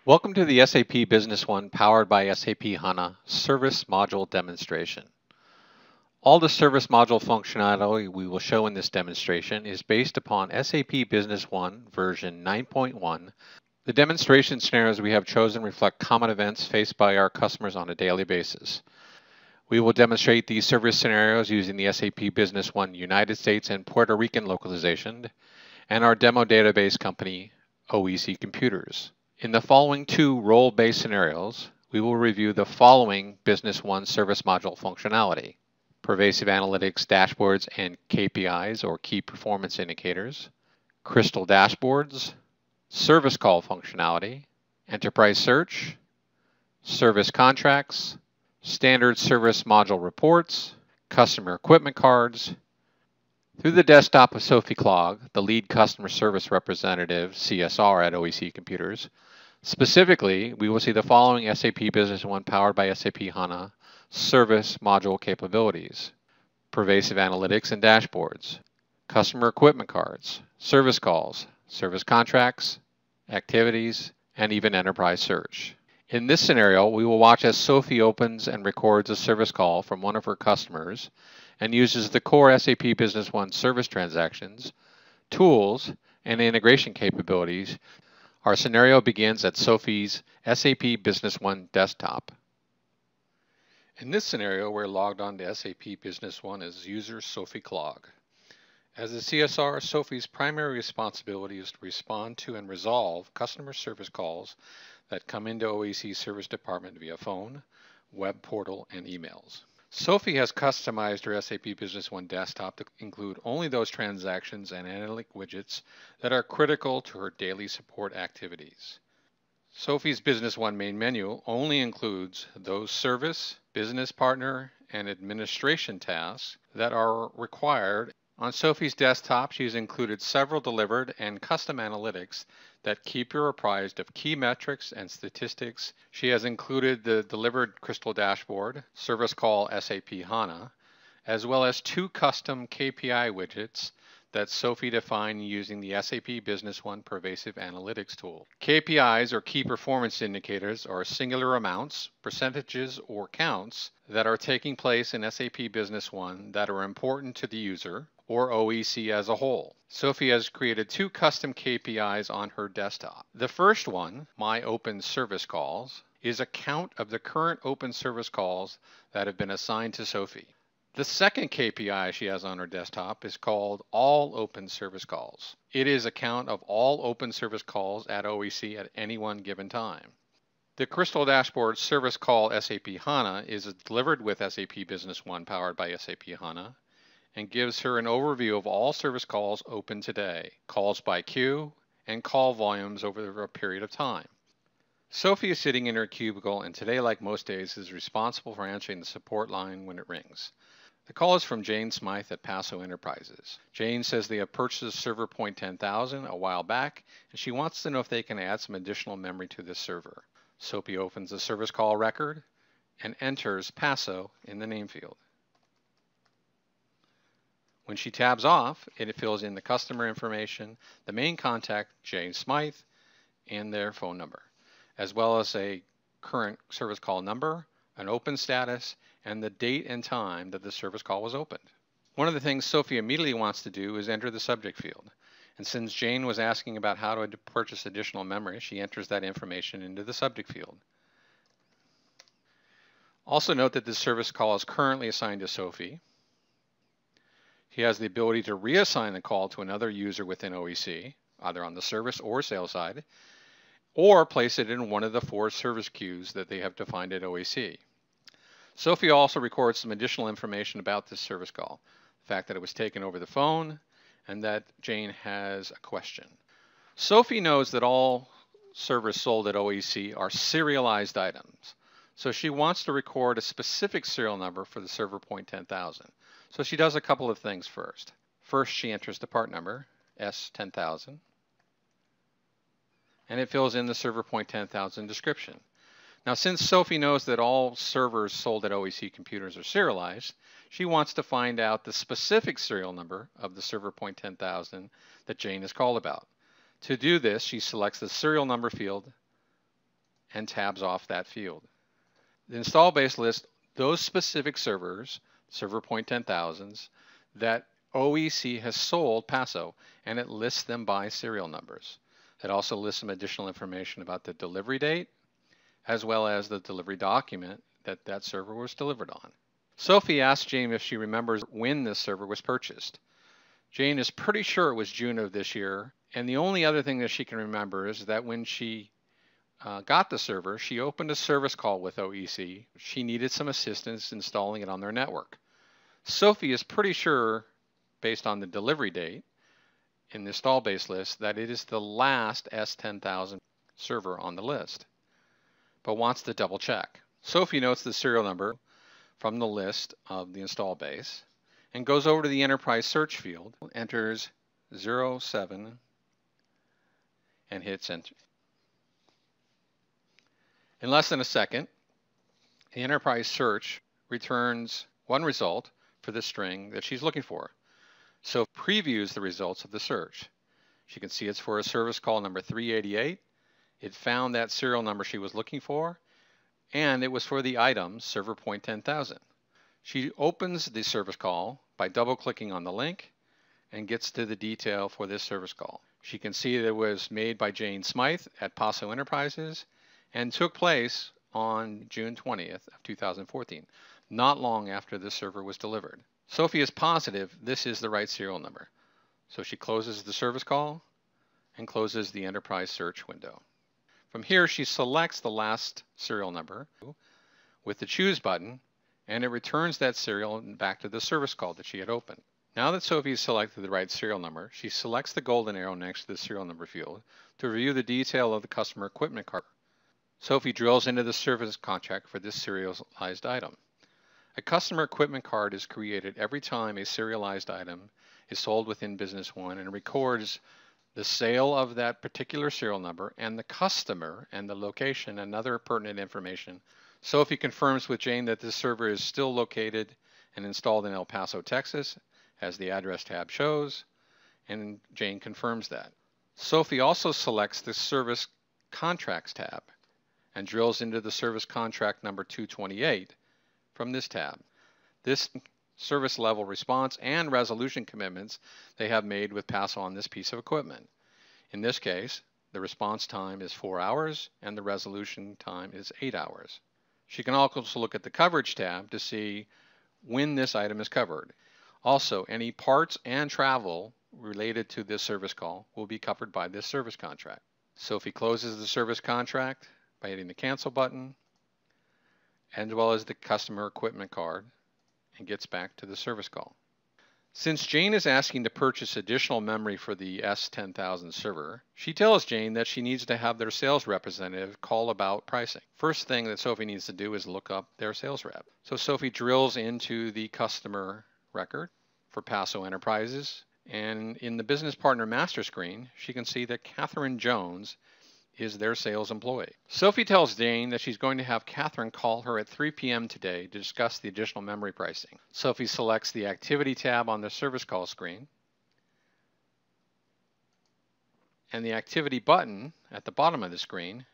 Welcome to the SAP Business One powered by SAP HANA Service Module Demonstration. All the service module functionality we will show in this demonstration is based upon SAP Business One version 9.1. The demonstration scenarios we have chosen reflect common events faced by our customers on a daily basis. We will demonstrate these service scenarios using the SAP Business One United States and Puerto Rican localization and our demo database company, OEC Computers. In the following two role-based scenarios, we will review the following Business One service module functionality: pervasive analytics dashboards and KPIs or key performance indicators, crystal dashboards, service call functionality, enterprise search, service contracts, standard service module reports, customer equipment cards. Through the desktop of Sophie Klog, the lead customer service representative, CSR at OEC Computers. Specifically, we will see the following SAP Business One powered by SAP HANA service module capabilities: pervasive analytics and dashboards, customer equipment cards, service calls, service contracts, activities, and even enterprise search. In this scenario, we will watch as Sophie opens and records a service call from one of her customers and uses the core SAP Business One service transactions, tools, and integration capabilities. Our scenario begins at Sophie's SAP Business One desktop. In this scenario, we're logged on to SAP Business One as user Sophie Klog. As a CSR, Sophie's primary responsibility is to respond to and resolve customer service calls that come into OEC Service Department via phone, web portal, and emails. Sophie has customized her SAP Business One desktop to include only those transactions and analytic widgets that are critical to her daily support activities. Sophie's Business One main menu only includes those service, business partner, and administration tasks that are required. On Sophie's desktop, she's included several delivered and custom analytics that keep her apprised of key metrics and statistics. She has included the delivered Crystal Dashboard, Service Call SAP HANA, as well as two custom KPI widgets that Sophie defined using the SAP Business One Pervasive Analytics tool. KPIs, or key performance indicators, are singular amounts, percentages, or counts that are taking place in SAP Business One that are important to the user or OEC as a whole. Sophie has created two custom KPIs on her desktop. The first one, My Open Service Calls, is a count of the current open service calls that have been assigned to Sophie. The second KPI she has on her desktop is called All Open Service Calls. It is a count of all open service calls at OEC at any one given time. The Crystal Dashboard Service Call SAP HANA is delivered with SAP Business One powered by SAP HANA and gives her an overview of all service calls open today, calls by queue, and call volumes over a period of time. Sophie is sitting in her cubicle and today, like most days, is responsible for answering the support line when it rings. The call is from Jane Smythe at Paso Enterprises. Jane says they have purchased a server point 10,000 a while back, and she wants to know if they can add some additional memory to this server. Sophie opens the service call record and enters Paso in the name field. When she tabs off, it fills in the customer information, the main contact, Jane Smythe, and their phone number, as well as a current service call number, an open status, and the date and time that the service call was opened. One of the things Sophie immediately wants to do is enter the subject field. And since Jane was asking about how to purchase additional memory, she enters that information into the subject field. Also note that this service call is currently assigned to Sophie. She has the ability to reassign the call to another user within OEC, either on the service or sales side, or place it in one of the 4 service queues that they have defined at OEC. Sophie also records some additional information about this service call, the fact that it was taken over the phone, and that Jane has a question. Sophie knows that all servers sold at OEC are serialized items, so she wants to record a specific serial number for the server point 10,000. So she does a couple of things first. First, she enters the part number, S10000, and it fills in the server point 10,000 description. Now, since Sophie knows that all servers sold at OEC Computers are serialized, she wants to find out the specific serial number of the server point 10,000 that Jane has called about. To do this, she selects the serial number field and tabs off that field. The install base lists those specific servers, server point 10,000s, that OEC has sold Paso, and it lists them by serial numbers. It also lists some additional information about the delivery date, as well as the delivery document that that server was delivered on. Sophie asked Jane if she remembers when this server was purchased. Jane is pretty sure it was June of this year, and the only other thing that she can remember is that when she got the server, she opened a service call with OEC. She needed some assistance installing it on their network. Sophie is pretty sure, based on the delivery date in the install base list, that it is the last S10000 server on the list, but wants to double check. Sophie notes the serial number from the list of the install base and goes over to the enterprise search field, enters 07, and hits enter. In less than a second, the enterprise search returns one result for the string that she's looking for. So previews the results of the search. She can see it's for a service call number 388. It found that serial number she was looking for, and it was for the item server point 10,000. She opens the service call by double-clicking on the link and gets to the detail for this service call. She can see that it was made by Jane Smythe at Paso Enterprises and took place on June 20th of 2014, not long after the server was delivered. Sophie is positive this is the right serial number, so she closes the service call and closes the enterprise search window. From here, she selects the last serial number with the choose button, and it returns that serial back to the service call that she had opened. Now that Sophie has selected the right serial number, she selects the golden arrow next to the serial number field to review the detail of the customer equipment card. Sophie drills into the service contract for this serialized item. A customer equipment card is created every time a serialized item is sold within Business One and records the sale of that particular serial number and the customer and the location and other pertinent information. Sophie confirms with Jane that this server is still located and installed in El Paso, Texas, as the address tab shows, and Jane confirms that. Sophie also selects the Service Contracts tab and drills into the service contract number 228 from this tab. This service level response and resolution commitments they have made with Paso on this piece of equipment. In this case, the response time is 4 hours and the resolution time is 8 hours. She can also look at the coverage tab to see when this item is covered. Also, any parts and travel related to this service call will be covered by this service contract. Sophie closes the service contract by hitting the cancel button, as well as the customer equipment card, and gets back to the service call. Since Jane is asking to purchase additional memory for the S10000 server, she tells Jane that she needs to have their sales representative call about pricing. First thing that Sophie needs to do is look up their sales rep. So Sophie drills into the customer record for Paso Enterprises, and in the business partner master screen, she can see that Catherine Jones is their sales employee. Sophie tells Jane that she's going to have Catherine call her at 3 p.m. today to discuss the additional memory pricing. Sophie selects the activity tab on the service call screen and the activity button at the bottom of the screen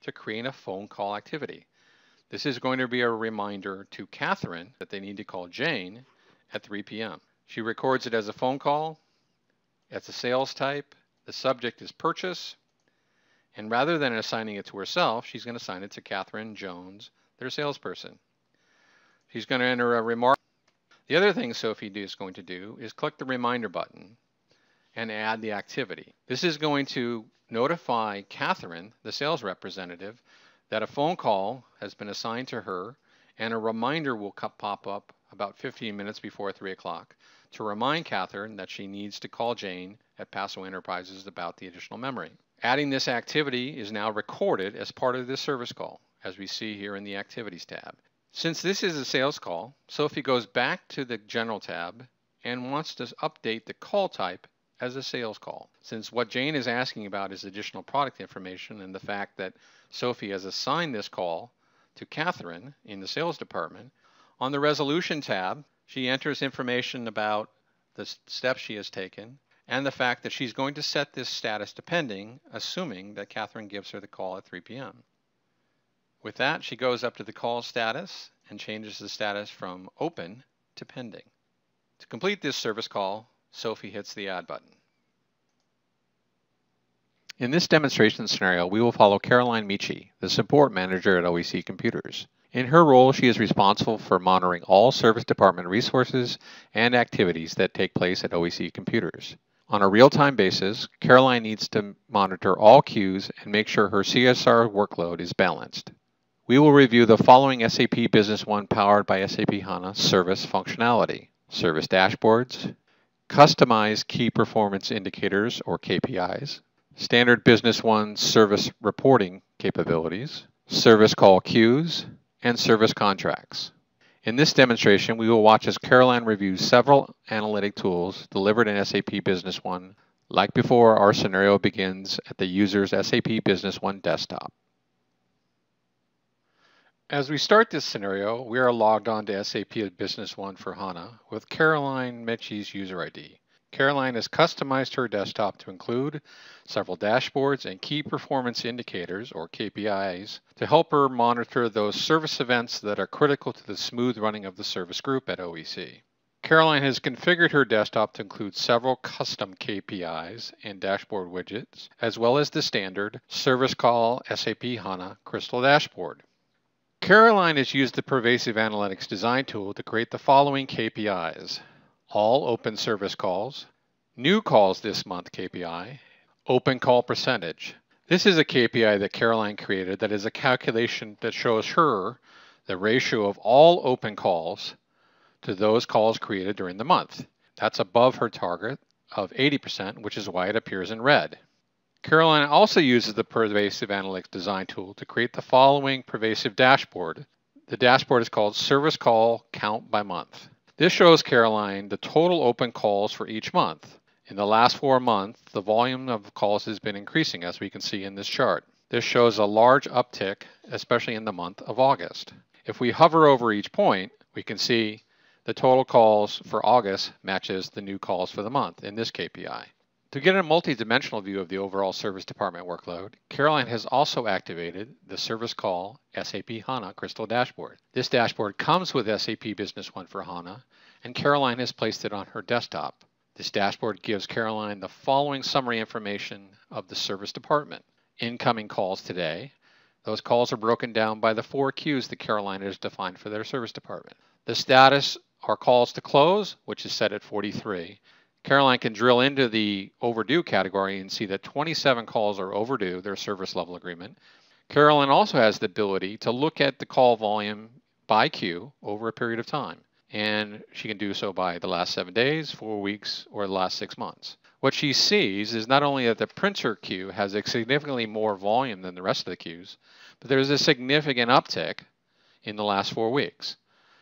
to create a phone call activity. This is going to be a reminder to Catherine that they need to call Jane at 3 p.m. She records it as a phone call. It's a sales type. The subject is purchase. And rather than assigning it to herself, she's going to assign it to Catherine Jones, their salesperson. She's going to enter a remark. The other thing Sophie is going to do is click the reminder button and add the activity. This is going to notify Catherine, the sales representative, that a phone call has been assigned to her, and a reminder will pop up about 15 minutes before 3 o'clock to remind Catherine that she needs to call Jane at Paso Enterprises about the additional memory. Adding this activity is now recorded as part of this service call, as we see here in the Activities tab. Since this is a sales call, Sophie goes back to the General tab and wants to update the call type as a sales call. Since what Jane is asking about is additional product information and the fact that Sophie has assigned this call to Catherine in the sales department, on the Resolution tab, she enters information about the steps she has taken and the fact that she's going to set this status to pending, assuming that Catherine gives her the call at 3 p.m. With that, she goes up to the call status and changes the status from open to pending. To complete this service call, Sophie hits the Add button. In this demonstration scenario, we will follow Caroline Michi, the support manager at OEC Computers. In her role, she is responsible for monitoring all service department resources and activities that take place at OEC Computers. On a real-time basis, Caroline needs to monitor all queues and make sure her CSR workload is balanced. We will review the following SAP Business One powered by SAP HANA service functionality: service dashboards, customized key performance indicators or KPIs, standard Business One service reporting capabilities, service call queues, and service contracts. In this demonstration, we will watch as Caroline reviews several analytic tools delivered in SAP Business One. Like before, our scenario begins at the user's SAP Business One desktop. As we start this scenario, we are logged on to SAP Business One for HANA with Caroline Michi's user ID. Caroline has customized her desktop to include several dashboards and key performance indicators, or KPIs, to help her monitor those service events that are critical to the smooth running of the service group at OEC. Caroline has configured her desktop to include several custom KPIs and dashboard widgets, as well as the standard Service Call SAP HANA Crystal Dashboard. Caroline has used the Pervasive Analytics design tool to create the following KPIs: all open service calls, new calls this month KPI, open call percentage. This is a KPI that Caroline created that is a calculation that shows her the ratio of all open calls to those calls created during the month. That's above her target of 80%, which is why it appears in red. Caroline also uses the Pervasive Analytics design tool to create the following pervasive dashboard. The dashboard is called Service Call Count by Month. This shows Caroline the total open calls for each month. In the last 4 months, the volume of calls has been increasing, as we can see in this chart. This shows a large uptick, especially in the month of August. If we hover over each point, we can see the total calls for August matches the new calls for the month in this KPI. To get a multi-dimensional view of the overall service department workload, Caroline has also activated the Service Call SAP HANA Crystal Dashboard. This dashboard comes with SAP Business One for HANA, and Caroline has placed it on her desktop. This dashboard gives Caroline the following summary information of the service department. Incoming calls today. Those calls are broken down by the 4 queues that Caroline has defined for their service department. The status are calls to close, which is set at 43. Caroline can drill into the overdue category and see that 27 calls are overdue their service level agreement. Caroline also has the ability to look at the call volume by queue over a period of time, and she can do so by the last 7 days, 4 weeks, or the last 6 months. What she sees is not only that the printer queue has a significantly more volume than the rest of the queues, but there's a significant uptick in the last 4 weeks.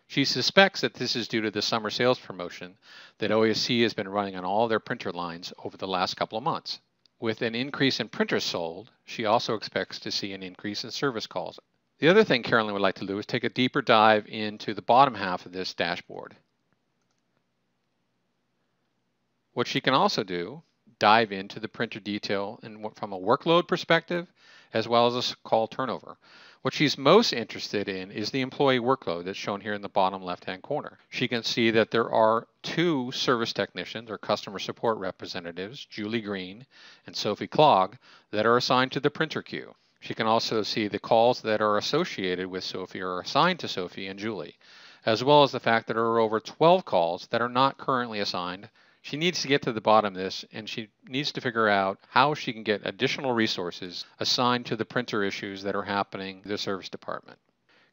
She suspects that this is due to the summer sales promotion that OEC has been running on all their printer lines over the last couple of months. With an increase in printers sold, she also expects to see an increase in service calls. The other thing Caroline would like to do is take a deeper dive into the bottom half of this dashboard. What she can also do, dive into the printer detail from a workload perspective, as well as a call turnover. What she's most interested in is the employee workload that's shown here in the bottom left-hand corner. She can see that there are 2 service technicians or customer support representatives, Julie Green and Sophie Clogg, that are assigned to the printer queue. She can also see the calls that are associated with Sophie or assigned to Sophie and Julie, as well as the fact that there are over 12 calls that are not currently assigned. She needs to get to the bottom of this, and she needs to figure out how she can get additional resources assigned to the printer issues that are happening in the service department.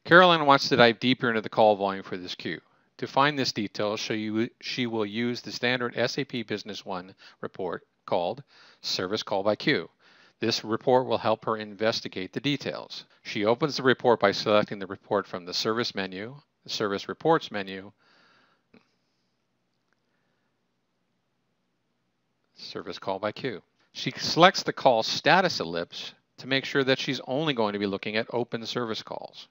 Caroline wants to dive deeper into the call volume for this queue. To find this detail, she will use the standard SAP Business One report called Service Call by Queue. This report will help her investigate the details. She opens the report by selecting the report from the Service menu, the Service Reports menu, Service Call by Queue. She selects the call status ellipse to make sure that she's only going to be looking at open service calls.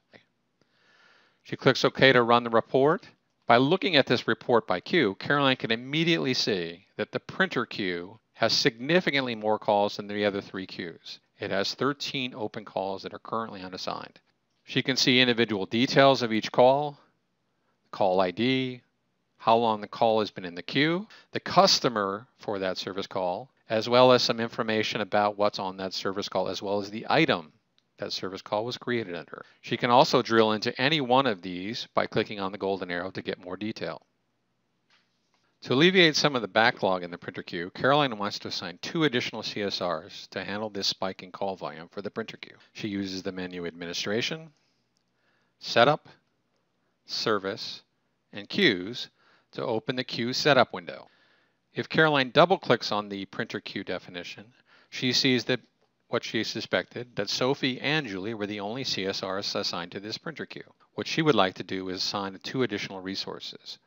She clicks OK to run the report. By looking at this report by queue, Caroline can immediately see that the printer queue has significantly more calls than the other 3 queues. It has 13 open calls that are currently unassigned. She can see individual details of each call ID, how long the call has been in the queue, the customer for that service call, as well as some information about what's on that service call, as well as the item that service call was created under. She can also drill into any one of these by clicking on the golden arrow to get more detail. To alleviate some of the backlog in the printer queue, Caroline wants to assign 2 additional CSRs to handle this spike in call volume for the printer queue. She uses the menu Administration, Setup, Service, and Queues to open the queue setup window. If Caroline double-clicks on the printer queue definition, she sees that what she suspected, that Sophie and Julie were the only CSRs assigned to this printer queue. What she would like to do is assign 2 additional resources.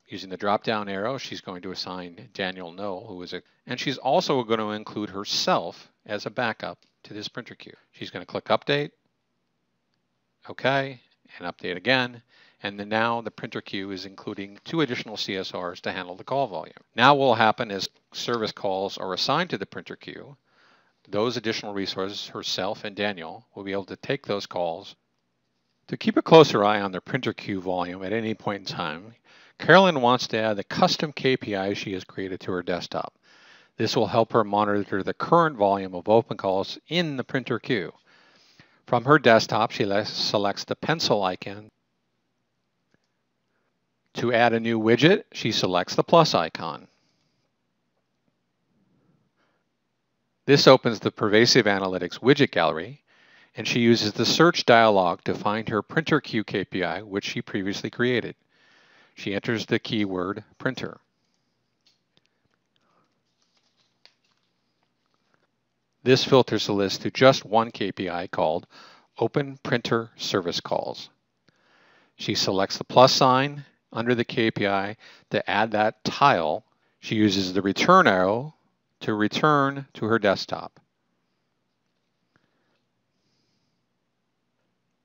Using the drop-down arrow, she's going to assign Daniel Knoll, and she's also going to include herself as a backup to this printer queue. She's going to click Update, OK, and Update again. And then now the printer queue is including 2 additional CSRs to handle the call volume. Now what will happen is service calls are assigned to the printer queue. Those additional resources, herself and Daniel, will be able to take those calls. To keep a closer eye on their printer queue volume at any point in time, Carolyn wants to add the custom KPI she has created to her desktop. This will help her monitor the current volume of open calls in the printer queue. From her desktop, she selects the pencil icon. To add a new widget, she selects the plus icon. This opens the Pervasive Analytics widget gallery, and she uses the search dialog to find her printer queue KPI, which she previously created. She enters the keyword printer. This filters the list to just one KPI called Open Printer Service Calls. She selects the plus sign under the KPI to add that tile. She uses the return arrow to return to her desktop.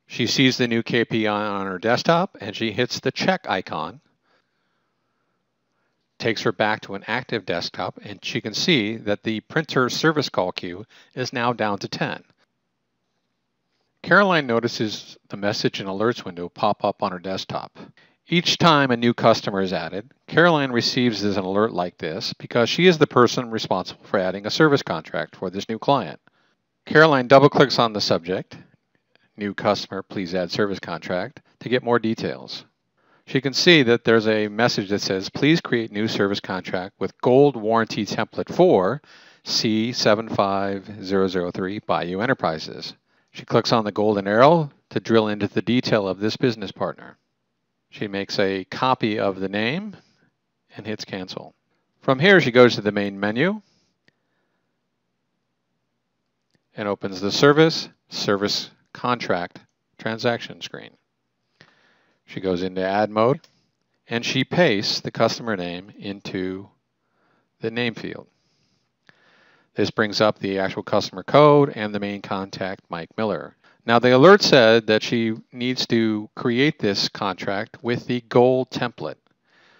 She sees the new KPI on her desktop and she hits the check icon. Takes her back to an active desktop and she can see that the printer service call queue is now down to 10. Caroline notices the message and alerts window pop up on her desktop. Each time a new customer is added, Caroline receives an alert like this because she is the person responsible for adding a service contract for this new client. Caroline double-clicks on the subject, New Customer, Please Add Service Contract, to get more details. She can see that there's a message that says, Please create new service contract with gold warranty template for C75003 Bayou Enterprises. She clicks on the golden arrow to drill into the detail of this business partner. She makes a copy of the name and hits cancel. From here, she goes to the main menu and opens the Service Contract Transaction screen. She goes into Add mode and she pastes the customer name into the name field. This brings up the actual customer code and the main contact, Mike Miller. Now the alert said that she needs to create this contract with the gold template.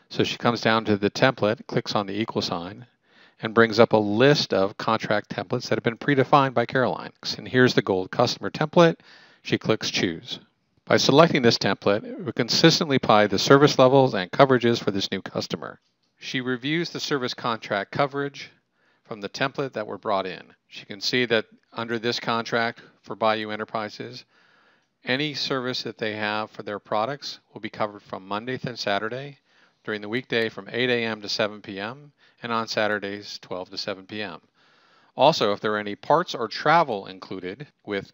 So she comes down to the template, clicks on the equal sign, and brings up a list of contract templates that have been predefined by Caroline. And here's the gold customer template. She clicks choose. By selecting this template, it will consistently apply the service levels and coverages for this new customer. She reviews the service contract coverage from the template that were brought in. She can see that under this contract for Bayou Enterprises, any service that they have for their products will be covered from Monday through Saturday, during the weekday from 8 a.m. to 7 p.m., and on Saturdays 12 to 7 p.m. Also, if there are any parts or travel included with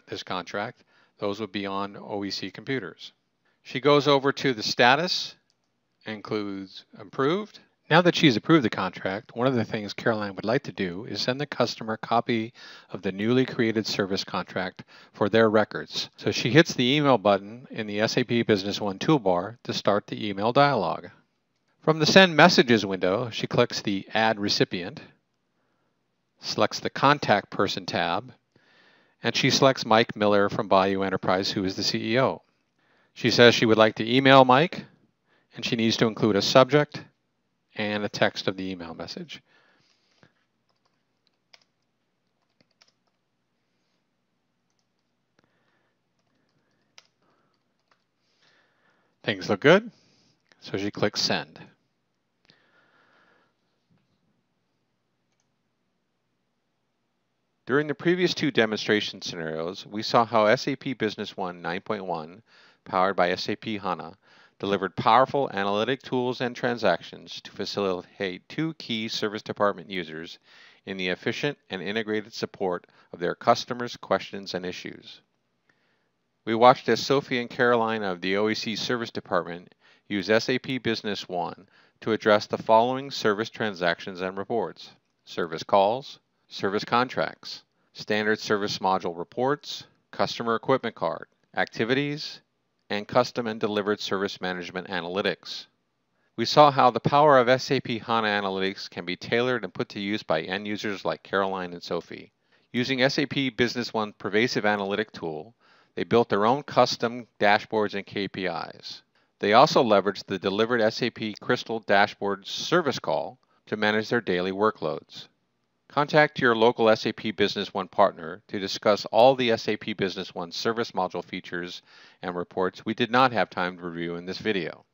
this contract, those would be on OEC computers. She goes over to the status, includes approved. Now that she's approved the contract, one of the things Caroline would like to do is send the customer a copy of the newly created service contract for their records. So she hits the email button in the SAP Business One toolbar to start the email dialog. From the Send Messages window, she clicks the Add Recipient, selects the Contact Person tab, and she selects Mike Miller from Bayou Enterprise, who is the CEO. She says she would like to email Mike, and she needs to include a subject and a text of the email message. Things look good, so she clicks Send. During the previous two demonstration scenarios, we saw how SAP Business One 9.1, powered by SAP HANA, delivered powerful analytic tools and transactions to facilitate two key service department users in the efficient and integrated support of their customers' questions and issues. We watched as Sophie and Caroline of the OEC Service Department use SAP Business One to address the following service transactions and reports: service calls, service contracts, standard service module reports, customer equipment card, activities, and custom and delivered service management analytics. We saw how the power of SAP HANA Analytics can be tailored and put to use by end users like Caroline and Sophie. Using SAP Business One pervasive analytic tool, they built their own custom dashboards and KPIs. They also leveraged the delivered SAP Crystal Dashboard service call to manage their daily workloads. Contact your local SAP Business One partner to discuss all the SAP Business One service module features and reports we did not have time to review in this video.